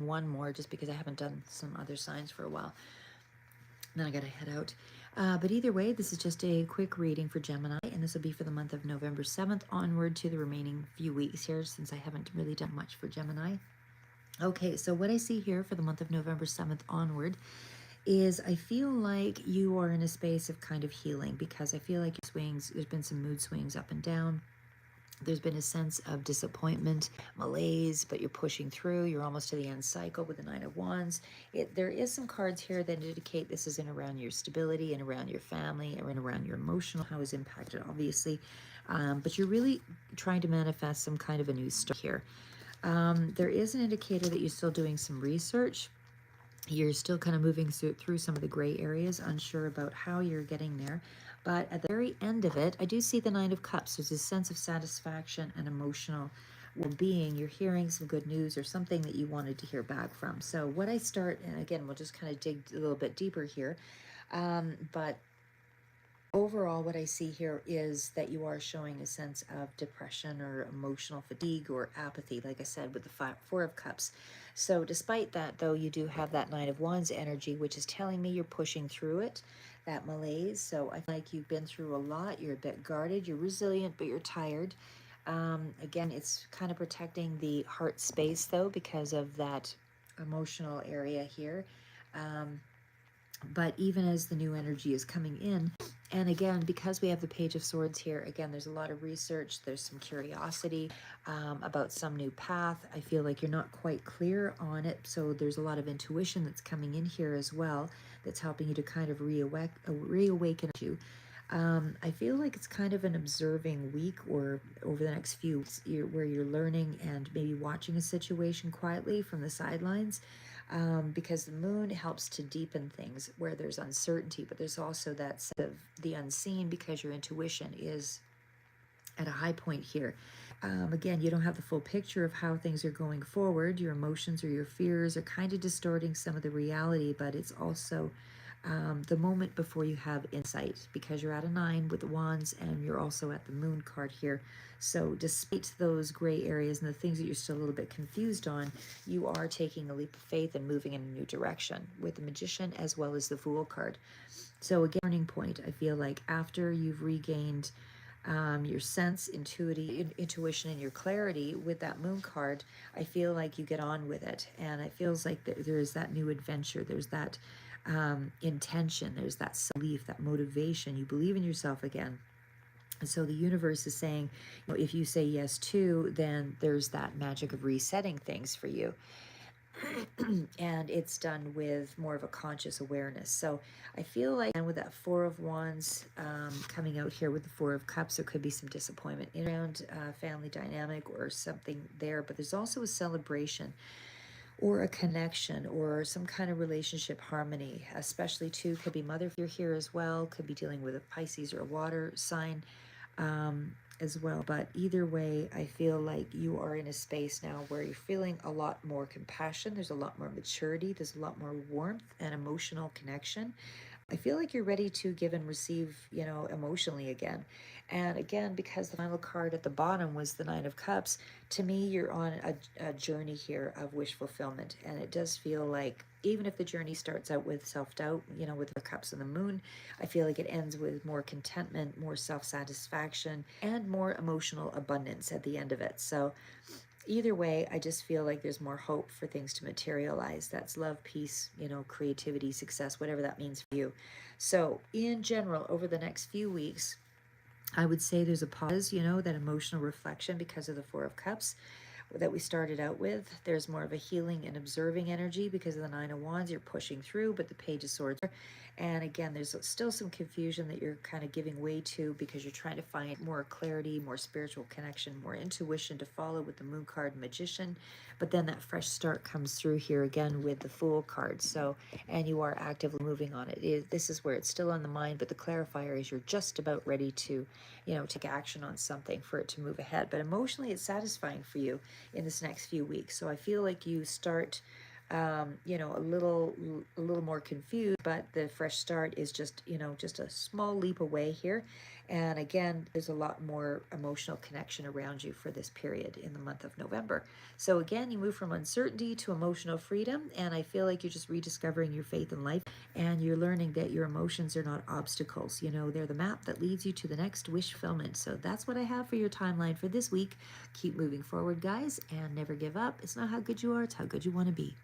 one more just because I haven't done some other signs for a while. Then I gotta head out. But either way, this is just a quick reading for Gemini, and this will be for the month of November 7th onward to the remaining few weeks here, since I haven't really done much for Gemini. Okay, so what I see here for the month of November 7th onward is I feel like you are in a space of kind of healing, because I feel like there's been some mood swings up and down. There's been a sense of disappointment, malaise, but you're pushing through. You're almost to the end cycle with the Nine of Wands. There is some cards here that indicate this is in around your stability and around your family or in around your emotional, how is impacted, obviously. But you're really trying to manifest some kind of a new start here. There is an indicator that you're still doing some research. You're still kind of moving through some of the gray areas, unsure about how you're getting there. But at the very end of it, I do see the Nine of Cups. There's this sense of satisfaction and emotional well-being. You're hearing some good news or something that you wanted to hear back from. So what I start, and again, we'll just kind of dig a little bit deeper here. But overall, what I see here is that you are showing a sense of depression or emotional fatigue or apathy, like I said, with the Four of Cups. So despite that, though, you do have that Nine of Wands energy, which is telling me you're pushing through it, that malaise. So I feel like you've been through a lot. You're a bit guarded. You're resilient, but you're tired. Again, it's kind of protecting the heart space, though, because of that emotional area here. But even as the new energy is coming in, and again, because we have the Page of Swords here, again, there's a lot of research, there's some curiosity about some new path. I feel like you're not quite clear on it, so there's a lot of intuition that's coming in here as well, that's helping you to kind of reawaken you. I feel like it's kind of an observing week, or over the next few weeks, where you're learning and maybe watching a situation quietly from the sidelines, because the moon helps to deepen things where there's uncertainty, but there's also that sense of the unseen, because your intuition is at a high point here. Again, you don't have the full picture of how things are going forward. Your emotions or your fears are kind of distorting some of the reality, but it's also the moment before you have insight, because you're at a 9 with the wands and you're also at the moon card here. So despite those gray areas and the things that you're still a little bit confused on, you are taking a leap of faith and moving in a new direction with the Magician as well as the Fool card. So again, turning point, I feel like after you've regained your sense, intuition, and your clarity with that moon card, I feel like you get on with it, and it feels like there is that new adventure. There's that intention. There's that belief, that motivation. You believe in yourself again. And so the universe is saying, if you say yes to, then there's that magic of resetting things for you. And it's done with more of a conscious awareness. So I feel like, and with that Four of Wands coming out here with the Four of Cups, there could be some disappointment around family dynamic or something there, but there's also a celebration or a connection or some kind of relationship harmony, especially too, could be mother figure here as well, could be dealing with a Pisces or a water sign as well. But either way, I feel like you are in a space now where you're feeling a lot more compassion. There's a lot more maturity. There's a lot more warmth and emotional connection. I feel like you're ready to give and receive, emotionally again. And again, because the final card at the bottom was the Nine of Cups, to me, you're on a journey here of wish fulfillment. And it does feel like, even if the journey starts out with self-doubt, with the cups and the moon, I feel like it ends with more contentment, more self-satisfaction, and more emotional abundance at the end of it. So either way, I just feel like there's more hope for things to materialize. That's love, peace, creativity, success, whatever that means for you. So in general, over the next few weeks, I would say there's a pause, that emotional reflection because of the Four of Cups that we started out with. There's more of a healing and observing energy because of the Nine of Wands. You're pushing through, but the Page of Swords. And again, there's still some confusion that you're kind of giving way to because you're trying to find more clarity, more spiritual connection, more intuition to follow with the Moon card, Magician. But then that fresh start comes through here again with the Fool card. So, and you are actively moving on it. This is where it's still on the mind, but the clarifier is you're just about ready to, take action on something for it to move ahead. But emotionally, it's satisfying for you in this next few weeks. So I feel like you start, a little more confused, but the fresh start is just, just a small leap away here. And again, there's a lot more emotional connection around you for this period in the month of November. So again, you move from uncertainty to emotional freedom, and I feel like you're just rediscovering your faith in life, and you're learning that your emotions are not obstacles. You know, they're the map that leads you to the next wish fulfillment. So that's what I have for your timeline for this week. Keep moving forward, guys, and never give up. It's not how good you are, it's how good you want to be.